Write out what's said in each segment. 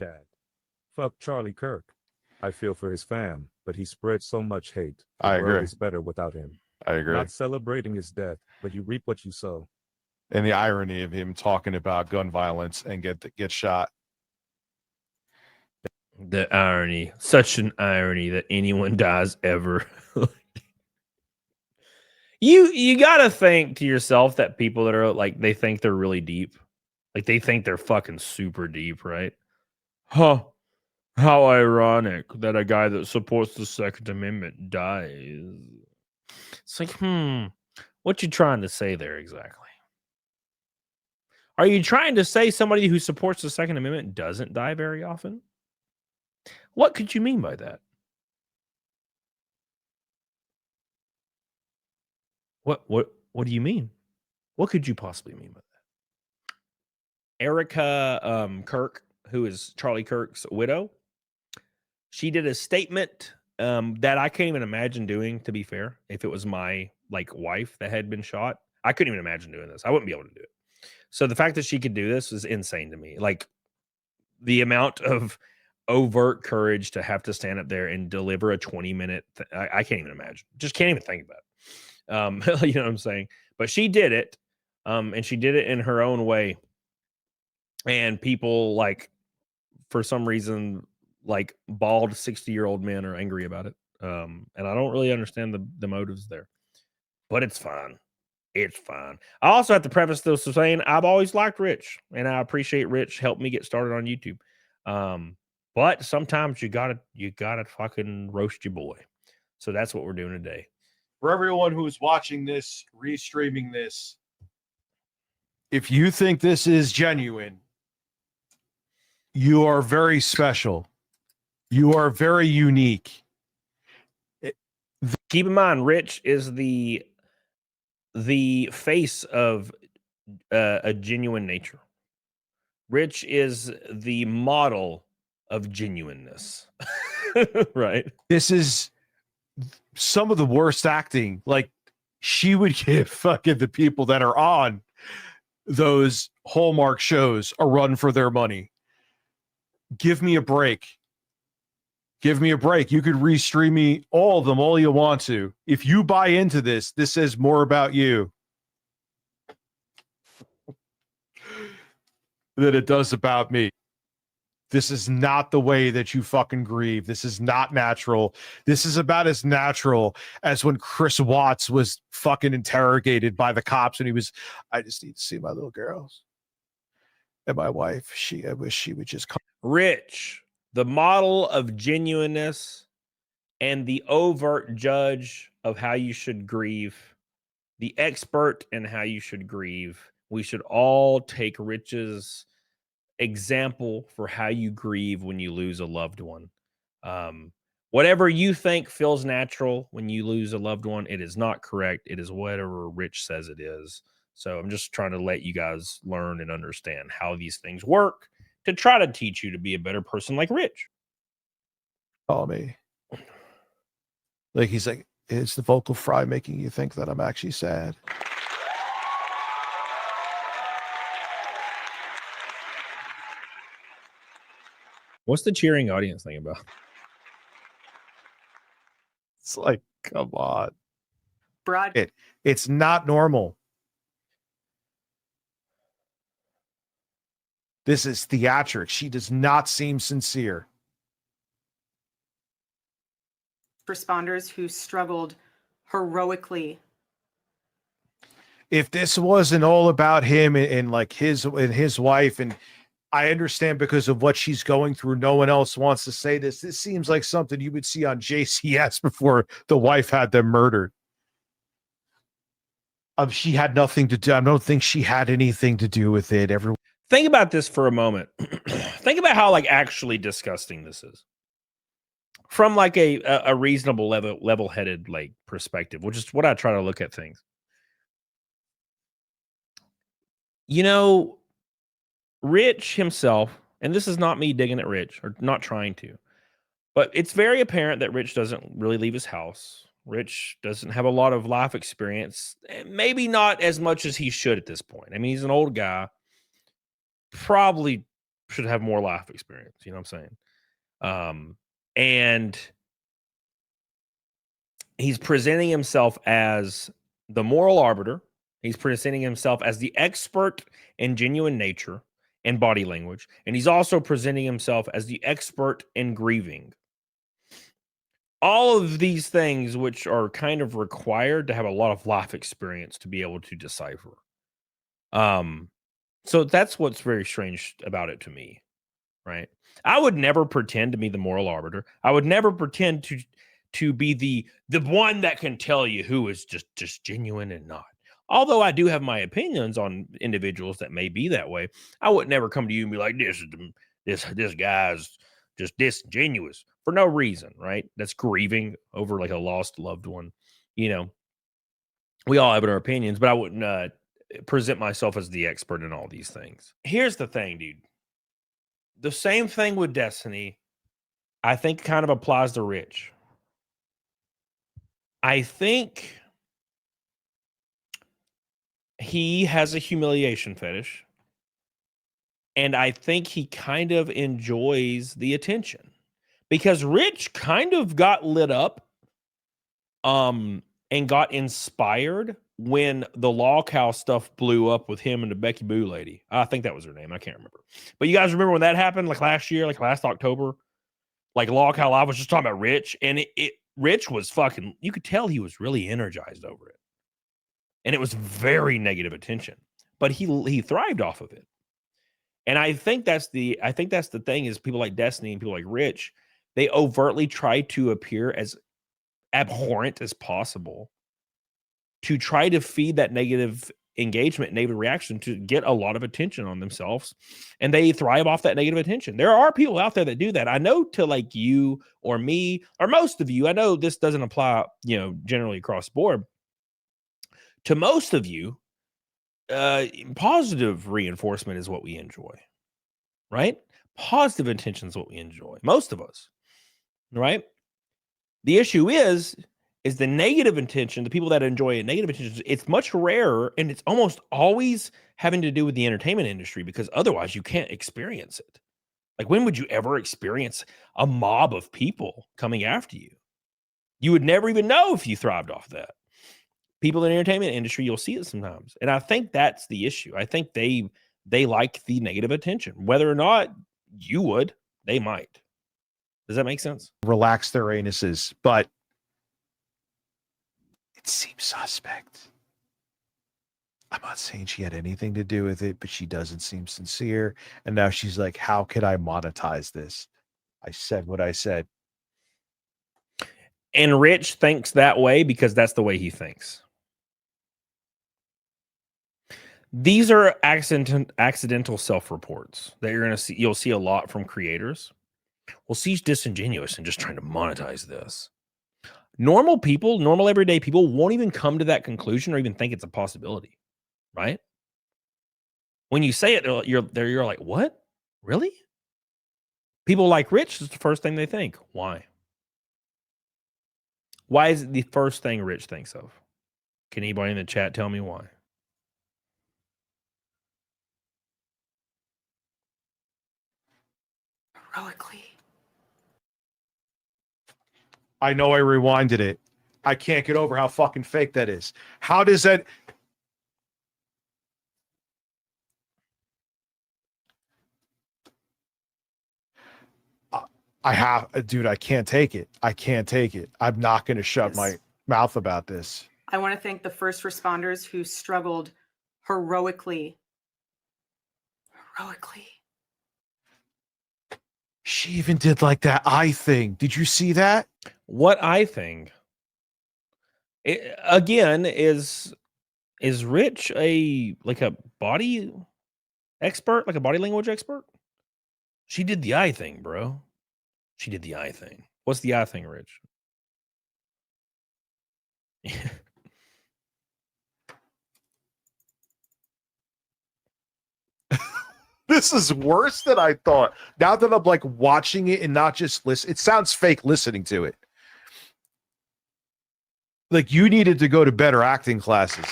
Dad. Fuck Charlie Kirk. I feel for his fam, but he spread so much hate. The I world agree. is better without him. I agree. Not celebrating his death, but you reap what you sow. And the irony of him talking about gun violence and get shot. The irony, such an irony that anyone dies ever. You gotta think to yourself that people that are like, they think they're really deep, like they think they're fucking super deep, right? Huh? How ironic that a guy that supports the Second Amendment dies. It's like, what you trying to say there exactly? Are you trying to say somebody who supports the Second Amendment doesn't die very often? What could you mean by that? What do you mean? What could you possibly mean by that? Erica Kirk, who is Charlie Kirk's widow, she did a statement that I can't even imagine doing, to be fair. If it was my wife that had been shot, I couldn't even imagine doing this. I wouldn't be able to do it. So the fact that she could do this is insane to me. Like, the amount of overt courage to have to stand up there and deliver a 20-minute I can't even imagine. Just can't even think about it. You know what I'm saying? But she did it, and she did it in her own way. And people, for some reason, bald 60-year-old men are angry about it. And I don't really understand the motives there. But it's fine. It's fine. I also have to preface this with saying I've always liked Rich, and I appreciate Rich helped me get started on YouTube. But sometimes you gotta fucking roast your boy. So that's what we're doing today. For everyone who's watching this, restreaming this, if you think this is genuine, you are very special. You are very unique. Keep in mind, Rich is the face of a genuine nature. Rich is the model of genuineness. Right? This is some of the worst acting. Like, she would give fucking the people that are on those Hallmark shows a run for their money. Give me a break. Give me a break. You could restream me all of them, all you want to. If you buy into this, this says more about you than it does about me. This is not the way that you fucking grieve. This is not natural. This is about as natural as when Chris Watts was fucking interrogated by the cops and he was, I just need to see my little girls. And my wife, I wish she would just come. Rich, the model of genuineness and the overt judge of how you should grieve, the expert in how you should grieve. We should all take Rich's example for how you grieve when you lose a loved one. Whatever you think feels natural when you lose a loved one, it is not correct. It is whatever Rich says it is. So I'm just trying to let you guys learn and understand how these things work to try to teach you to be a better person like Rich. Call me. Like, he's like, is the vocal fry making you think that I'm actually sad? What's the cheering audience thing about? It's like, come on. Broad. It's not normal. This is theatrics. She does not seem sincere. Responders who struggled heroically. If this wasn't all about him and like his wife, and I understand because of what she's going through, no one else wants to say this. This seems like something you would see on JCS before the wife had them murdered. She had nothing to do. I don't think she had anything to do with it. Everyone. Think about this for a moment. Think about how actually disgusting this is. From a reasonable level-headed perspective, which is what I try to look at things. You know, Rich himself, and this is not me digging at Rich or not trying to, but it's very apparent that Rich doesn't really leave his house. Rich doesn't have a lot of life experience, maybe not as much as he should at this point. I mean, he's an old guy, probably should have more life experience. You know what I'm saying? And he's presenting himself as the moral arbiter. He's presenting himself as the expert in genuine nature and body language. And he's also presenting himself as the expert in grieving. All of these things, which are kind of required to have a lot of life experience to be able to decipher. So that's what's very strange about it to me, right? I would never pretend to be the moral arbiter. I would never pretend to be the one that can tell you who is just genuine and not. Although I do have my opinions on individuals that may be that way, I would never come to you and be like, this guy's just disingenuous for no reason, right? That's grieving over like a lost loved one. You know, we all have our opinions, but I wouldn't present myself as the expert in all these things. Here's the thing, dude. The same thing with Destiny, I think kind of applies to Rich. I think he has a humiliation fetish, and I think he kind of enjoys the attention because Rich kind of got lit up and got inspired when the Law Cow stuff blew up with him and the Becky Boo lady. I think that was her name. I can't remember. But you guys remember when that happened, like last year, like last October? Like Law Cow Live was just talking about Rich, and Rich was fucking, you could tell he was really energized over it. And it was very negative attention. But he thrived off of it. And I think that's the thing is people like Destiny and people like Rich, they overtly try to appear as abhorrent as possible to try to feed that negative engagement, negative reaction to get a lot of attention on themselves. And they thrive off that negative attention. There are people out there that do that. I know to like you or me or most of you, I know this doesn't apply, you know, generally across the board. To most of you, positive reinforcement is what we enjoy, right? Positive intention is what we enjoy. Most of us, right? The issue is the negative intention, the people that enjoy negative intentions, it's much rarer and it's almost always having to do with the entertainment industry because otherwise you can't experience it. Like when would you ever experience a mob of people coming after you? You would never even know if you thrived off that. People in the entertainment industry, you'll see it sometimes. And I think that's the issue. I think they like the negative attention. Whether or not you would, they might. Does that make sense? Relax their anuses, but it seems suspect. I'm not saying she had anything to do with it, but she doesn't seem sincere. And now she's like, how could I monetize this? I said what I said. And Rich thinks that way because that's the way he thinks. These are accidental self-reports that you're going to see. You'll see a lot from creators. Well, she's disingenuous and just trying to monetize this. Normal people, normal everyday people won't even come to that conclusion or even think it's a possibility, right? When you say it, you're like, what? Really? People like Rich is the first thing they think. Why? Why is it the first thing Rich thinks of? Can anybody in the chat tell me why? Heroically. I know I rewinded it. I can't get over how fucking fake that is. How does that? I have, dude, I can't take it. I can't take it. I'm not going to shut my mouth about this. I want to thank the first responders who struggled heroically. Heroically. She even did like that eye thing. Did you see that? What I think, again, is Rich a body expert, like a body language expert? She did the eye thing, bro. She did the eye thing. What's the eye thing, Rich? This is worse than I thought. Now that I'm like watching it and not just listen, it sounds fake listening to it. Like you needed to go to better acting classes.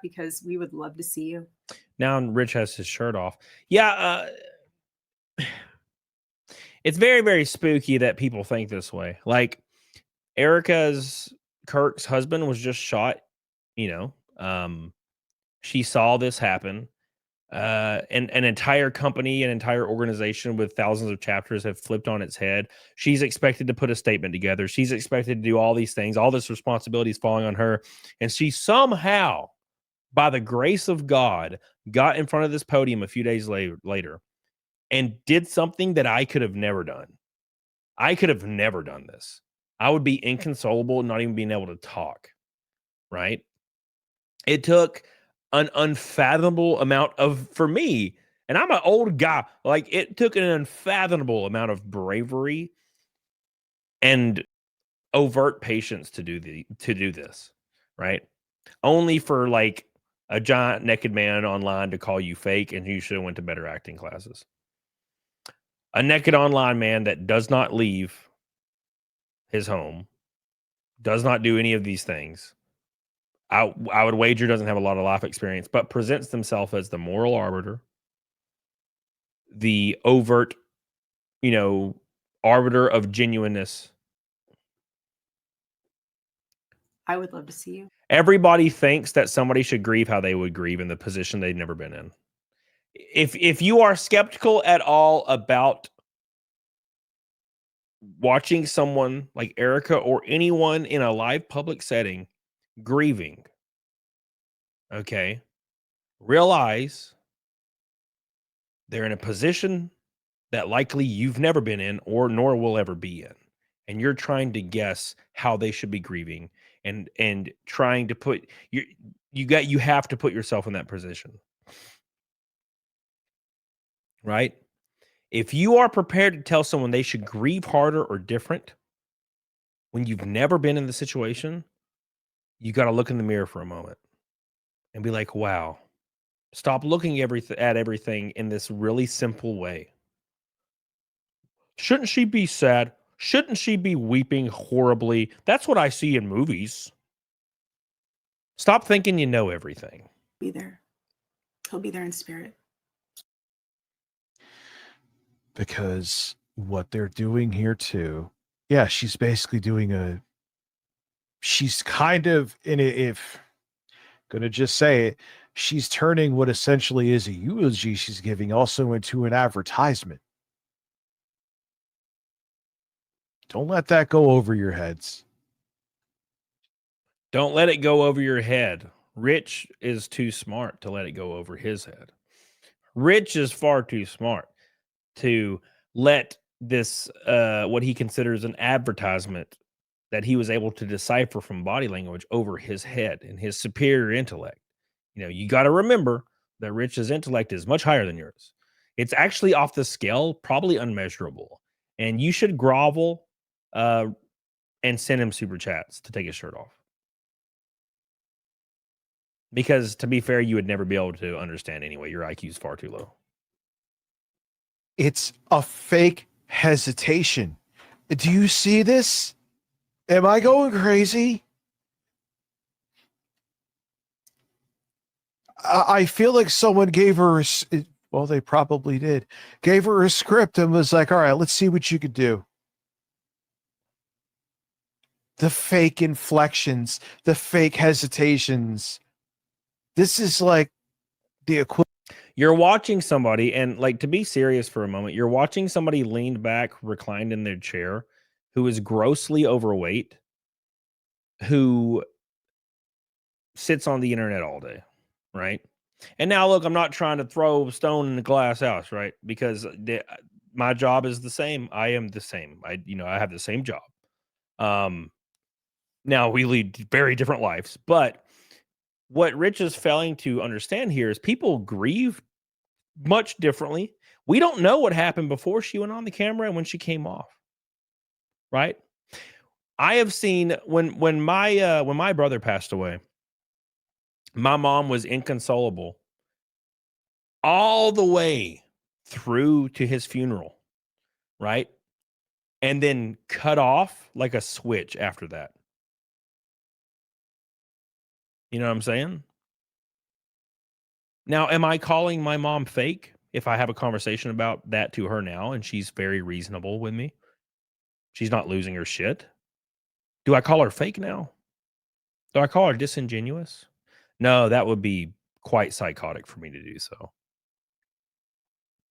because we would love to see you. Now Rich has his shirt off. Yeah, it's very, very spooky that people think this way. Like Kirk's husband was just shot, she saw this happen. And an entire company, an entire organization with thousands of chapters have flipped on its head. She's expected to put a statement together. She's expected to do all these things. All this responsibility is falling on her. And she somehow, by the grace of God, got in front of this podium a few days later and did something that I could have never done. I could have never done this. I would be inconsolable, not even being able to talk, right? It took an unfathomable amount for me, and I'm an old guy, like it took an unfathomable amount of bravery and overt patience to do this, right? Only for like a giant naked man online to call you fake and you should have went to better acting classes. A naked online man that does not leave his home, does not do any of these things. I would wager doesn't have a lot of life experience, but presents himself as the moral arbiter, the overt, arbiter of genuineness. I would love to see you. Everybody thinks that somebody should grieve how they would grieve in the position they've never been in. If you are skeptical at all about watching someone like Erica or anyone in a live public setting grieving, okay, realize they're in a position that likely you've never been in or nor will ever be in. And you're trying to guess how they should be grieving and trying to put you have to put yourself in that position. Right? If you are prepared to tell someone they should grieve harder or different when you've never been in the situation, you got to look in the mirror for a moment and be like, wow, stop looking at everything in this really simple way. Shouldn't she be sad? Shouldn't she be weeping horribly? That's what I see in movies. Stop thinking you know everything. Be there. He'll be there in spirit. Because what they're doing here too, yeah, she's basically doing she's kind of if gonna just say it, she's turning what essentially is a eulogy she's giving also into an advertisement. Don't let that go over your heads. Don't let it go over your head. Rich is too smart to let it go over his head. Rich is far too smart to let this, what he considers an advertisement that he was able to decipher from body language over his head and his superior intellect. You got to remember that Rich's intellect is much higher than yours. It's actually off the scale, probably unmeasurable. And you should grovel and send him super chats to take his shirt off. Because to be fair, you would never be able to understand anyway. Your IQ is far too low. It's a fake hesitation. Do you see this? Am I going crazy? I feel like someone gave her, well, they probably did, gave her a script and was like, all right, let's see what you could do. The fake inflections, the fake hesitations. This is like the equivalent. You're watching somebody, and like, to be serious for a moment, you're watching somebody leaned back, reclined in their chair, who is grossly overweight, who sits on the internet all day, right? And now, look, I'm not trying to throw a stone in a glass house, right? Because my job is the same. I am the same. I have the same job. Now we lead very different lives, but what Rich is failing to understand here is people grieve much differently. We don't know what happened before she went on the camera and when she came off, right? I have seen when my brother passed away, my mom was inconsolable all the way through to his funeral, right? And then cut off like a switch after that. You know what I'm saying? Now, am I calling my mom fake if I have a conversation about that to her now and she's very reasonable with me? She's not losing her shit. Do I call her fake now? Do I call her disingenuous? No, that would be quite psychotic for me to do so,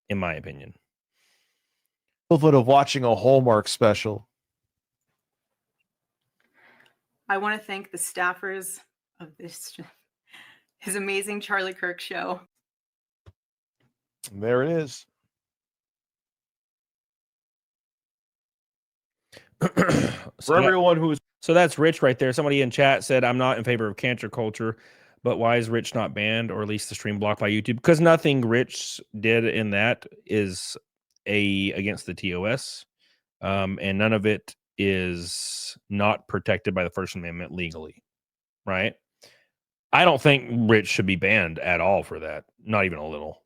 in my opinion. Equivalent of watching a Hallmark special. I want to thank the staffers of his amazing Charlie Kirk show. And there it is. For everyone who's So that's Rich right there. Somebody in chat said, I'm not in favor of cancel culture, but why is Rich not banned or at least the stream blocked by YouTube? Because nothing Rich did in that is against the TOS. And none of it is not protected by the First Amendment legally. Right? I don't think Rich should be banned at all for that. Not even a little.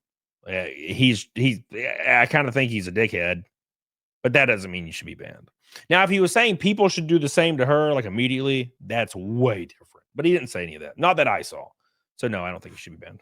I kind of think he's a dickhead, but that doesn't mean you should be banned. Now, if he was saying people should do the same to her, like immediately, that's way different. But he didn't say any of that. Not that I saw. So no, I don't think he should be banned.